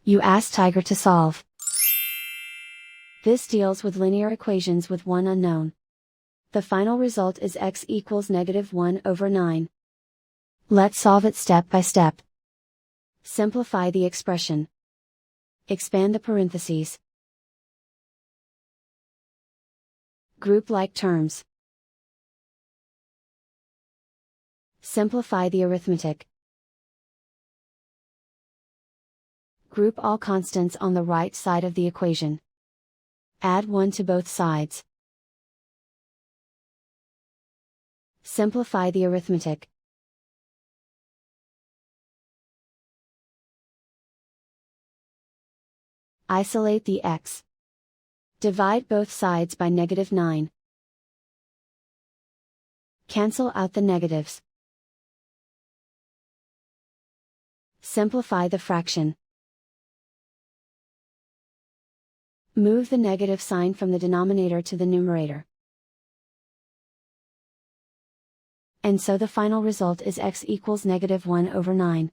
You ask Tiger to solve. This deals with linear equations with one unknown. The final result is x equals -1/9. Let's solve it step by step. Simplify the expression. Expand the parentheses. Group like terms. Simplify the arithmetic. Group all constants on the right side of the equation. Add 1 to both sides. Simplify the arithmetic. Isolate the x. Divide both sides by -9. Cancel out the negatives. Simplify the fraction. Move the negative sign from the denominator to the numerator. And so the final result is x equals -1/9.